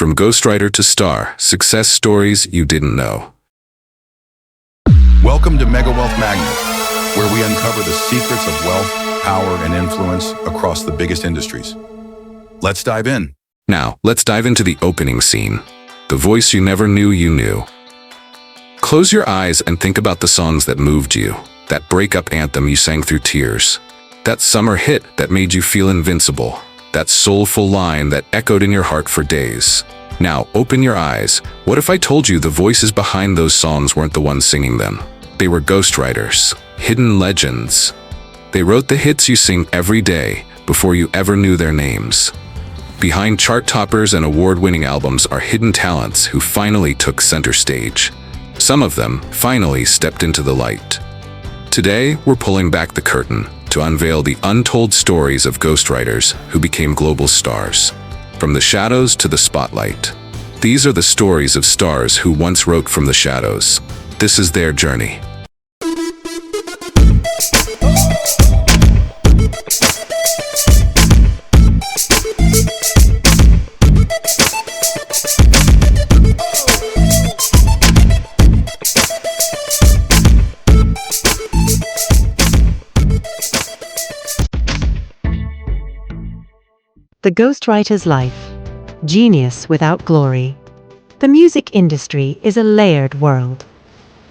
From ghostwriter to star, success stories you didn't know. Welcome to Mega Wealth Magnet, where we uncover the secrets of wealth, power, and influence across the biggest industries. Let's dive in. Now, let's dive into the opening scene. The voice you never knew you knew. Close your eyes and think about the songs that moved you. That breakup anthem you sang through tears. That summer hit that made you feel invincible. That soulful line that echoed in your heart for days. Now, open your eyes. What if I told you the voices behind those songs weren't the ones singing them? They were ghostwriters, hidden legends. They wrote the hits you sing every day before you ever knew their names. Behind chart toppers and award-winning albums are hidden talents who finally took center stage. Some of them finally stepped into the light. Today, we're pulling back the curtain to unveil the untold stories of ghostwriters who became global stars. From the shadows to the spotlight. These are the stories of stars who once wrote from the shadows. This is their journey. The ghostwriter's life. Genius without glory. The music industry is a layered world.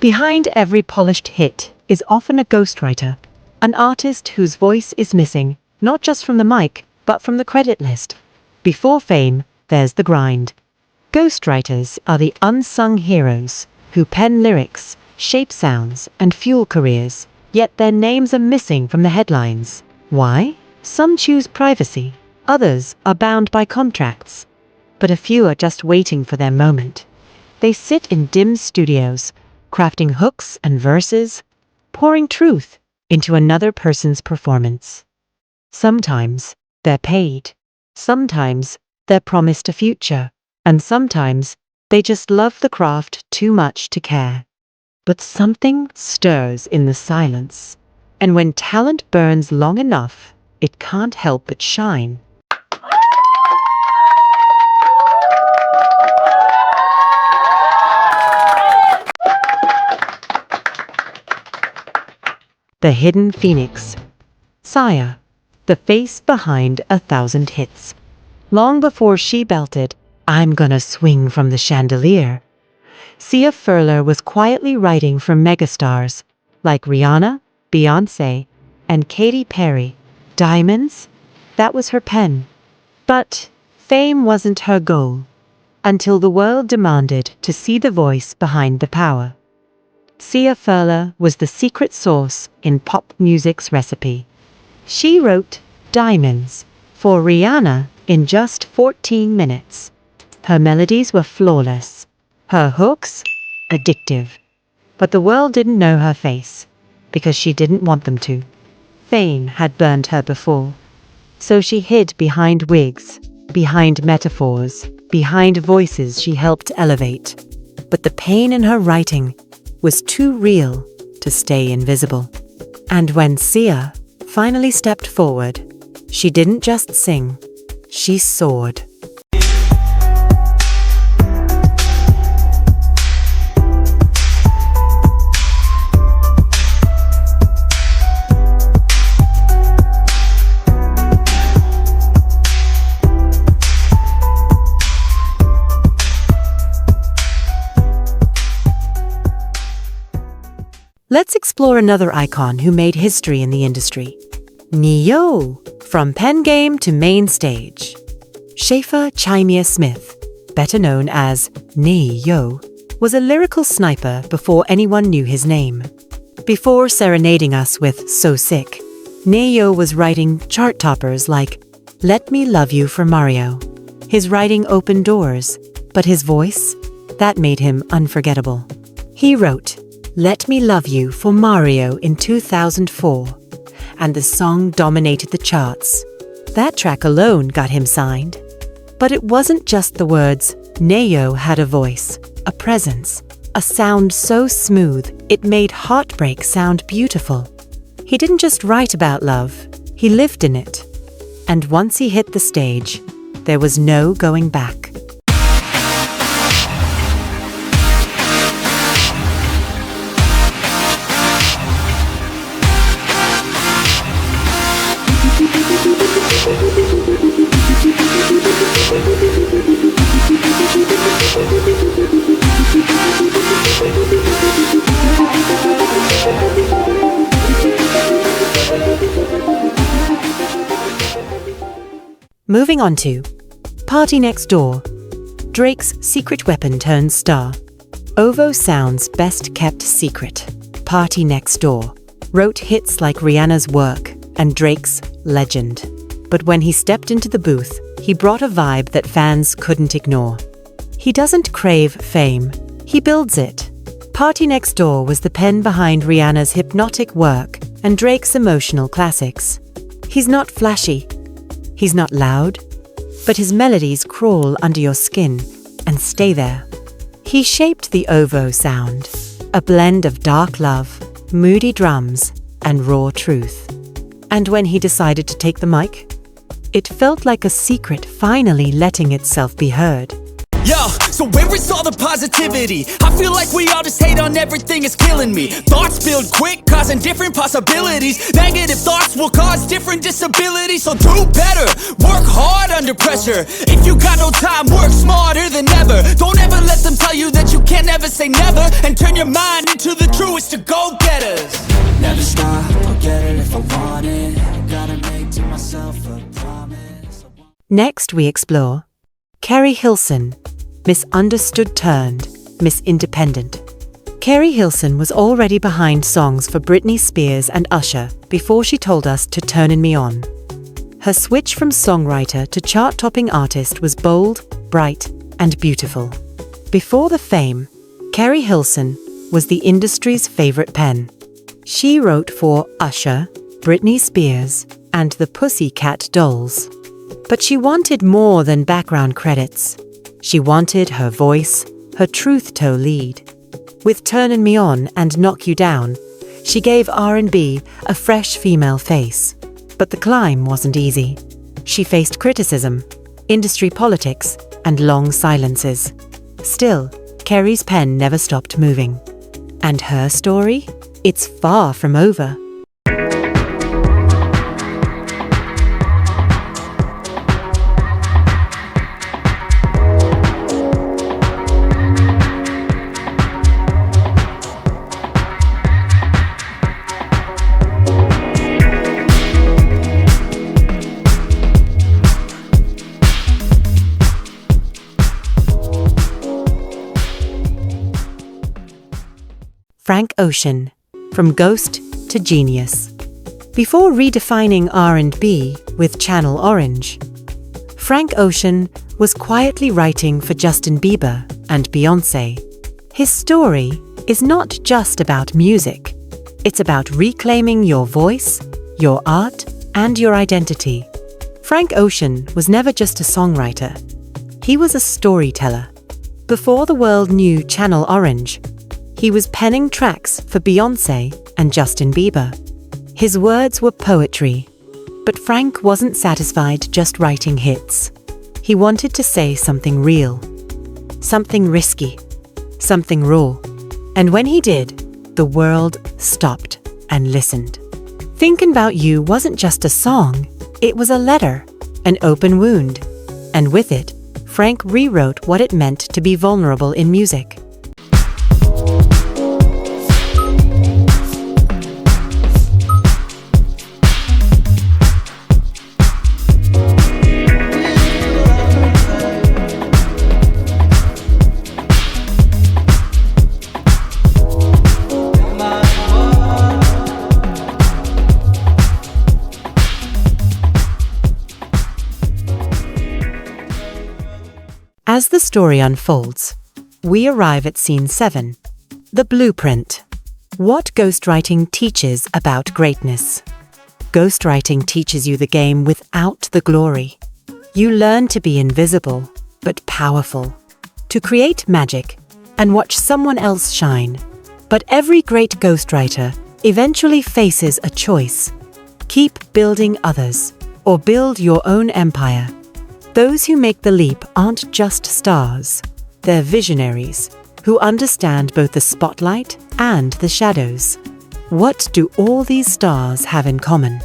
Behind every polished hit is often a ghostwriter, an artist whose voice is missing, not just from the mic, but from the credit list. Before fame, there's the grind. Ghostwriters are the unsung heroes who pen lyrics, shape sounds, and fuel careers, yet their names are missing from the headlines. Why? Some choose privacy. Others are bound by contracts, but a few are just waiting for their moment. They sit in dim studios, crafting hooks and verses, pouring truth into another person's performance. Sometimes they're paid, sometimes they're promised a future, and sometimes they just love the craft too much to care. But something stirs in the silence, and when talent burns long enough, it can't help but shine. The Hidden Phoenix. Sia, the face behind 1,000 hits. Long before she belted, "I'm gonna swing from the chandelier," Sia Furler was quietly writing for megastars like Rihanna, Beyoncé, and Katy Perry. Diamonds? That was her pen. But fame wasn't her goal, until the world demanded to see the voice behind the power. Sia Furler was the secret sauce in pop music's recipe. She wrote Diamonds for Rihanna in just 14 minutes. Her melodies were flawless, her hooks addictive. But the world didn't know her face, because she didn't want them to. Fame had burned her before, so she hid behind wigs, behind metaphors, behind voices she helped elevate. But the pain in her writing was too real to stay invisible. And when Sia finally stepped forward, she didn't just sing, she soared. Let's explore another icon who made history in the industry. Ne-Yo, from pen game to main stage. Schaefer Chimea Smith, better known as Ne-Yo, was a lyrical sniper before anyone knew his name. Before serenading us with So Sick, Ne-Yo was writing chart toppers like Let Me Love You for Mario. His writing opened doors, but his voice, that made him unforgettable. He wrote Let Me Love You for Mario in 2004, and the song dominated the charts. That track alone got him signed. But it wasn't just the words. Ne-Yo had a voice, a presence, a sound so smooth it made heartbreak sound beautiful. He didn't just write about love, he lived in it. And once he hit the stage, there was no going back. Moving on to PartyNextDoor. Drake's secret weapon turns star. OVO Sound's best kept secret. PartyNextDoor wrote hits like Rihanna's Work and Drake's Legend. But when he stepped into the booth, he brought a vibe that fans couldn't ignore. He doesn't crave fame, he builds it. PartyNextDoor was the pen behind Rihanna's hypnotic work and Drake's emotional classics. He's not flashy, he's not loud, but his melodies crawl under your skin and stay there. He shaped the OVO sound, a blend of dark love, moody drums, and raw truth. And when he decided to take the mic, it felt like a secret finally letting itself be heard. Yo, so where is all the positivity? I feel like we all just hate on everything, it's killing me. Thoughts build quick, causing different possibilities. Negative thoughts will cause different disabilities. So do better, work hard under pressure. If you got no time, work smarter than ever. Don't ever let them tell you that you can't never say never. And turn your mind into the truest of go-getters. Never stop, I'll get it if I want it. Gotta make to myself a promise. Next we explore Keri Hilson, misunderstood turned Miss Independent. Keri Hilson was already behind songs for Britney Spears and Usher before she told us to turn me on. Her switch from songwriter to chart-topping artist was bold, bright, and beautiful. Before the fame, Keri Hilson was the industry's favorite pen. She wrote for Usher, Britney Spears, and the Pussycat Dolls. But she wanted more than background credits. She wanted her voice, her truth-toe lead. With Turnin' Me On and Knock You Down, she gave R&B a fresh female face. But the climb wasn't easy. She faced criticism, industry politics, and long silences. Still, Keri's pen never stopped moving. And her story? It's far from over. Frank Ocean, from ghost to genius. Before redefining R&B with Channel Orange, Frank Ocean was quietly writing for Justin Bieber and Beyoncé. His story is not just about music. It's about reclaiming your voice, your art, and your identity. Frank Ocean was never just a songwriter. He was a storyteller. Before the world knew Channel Orange, he was penning tracks for Beyoncé and Justin Bieber. His words were poetry. But Frank wasn't satisfied just writing hits. He wanted to say something real, something risky, something raw. And when he did, the world stopped and listened. Thinkin' About You wasn't just a song, it was a letter, an open wound. And with it, Frank rewrote what it meant to be vulnerable in music. As the story unfolds, we arrive at Scene 7, the blueprint. What ghostwriting teaches about greatness. Ghostwriting teaches you the game without the glory. You learn to be invisible, but powerful. To create magic and watch someone else shine. But every great ghostwriter eventually faces a choice. Keep building others, or build your own empire. Those who make the leap aren't just stars. They're visionaries who understand both the spotlight and the shadows. What do all these stars have in common?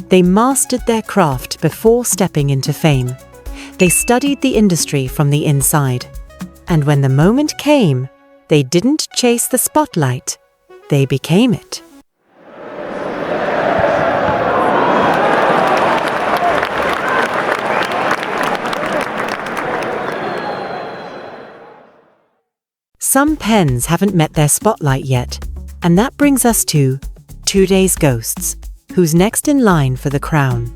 They mastered their craft before stepping into fame. They studied the industry from the inside. And when the moment came, they didn't chase the spotlight, they became it. Some pens haven't met their spotlight yet, and that brings us to today's ghosts, who's next in line for the crown.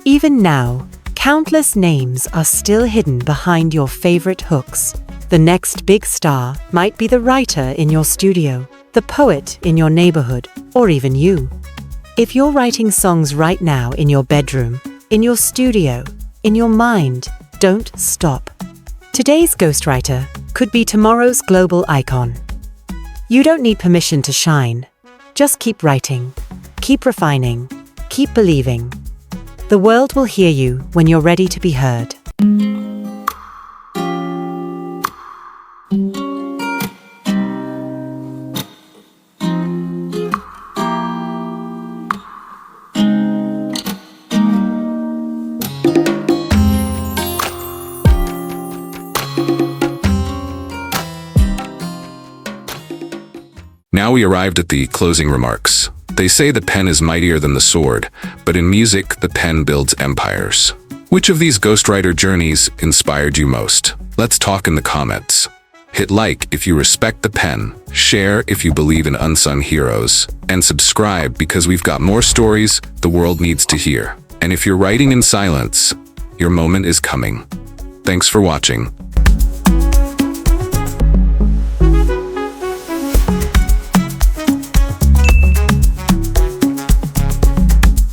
Even now, countless names are still hidden behind your favorite hooks. The next big star might be the writer in your studio, the poet in your neighborhood, or even you. If you're writing songs right now in your bedroom, in your studio, in your mind, don't stop. Today's ghostwriter could be tomorrow's global icon. You don't need permission to shine. Just keep writing, keep refining, keep believing. The world will hear you when you're ready to be heard. Now we arrived at the closing remarks. They say the pen is mightier than the sword, but in music, the pen builds empires. Which of these ghostwriter journeys inspired you most? Let's talk in the comments. Hit like if you respect the pen, share if you believe in unsung heroes, and subscribe because we've got more stories the world needs to hear. And if you're writing in silence, your moment is coming. Thanks for watching.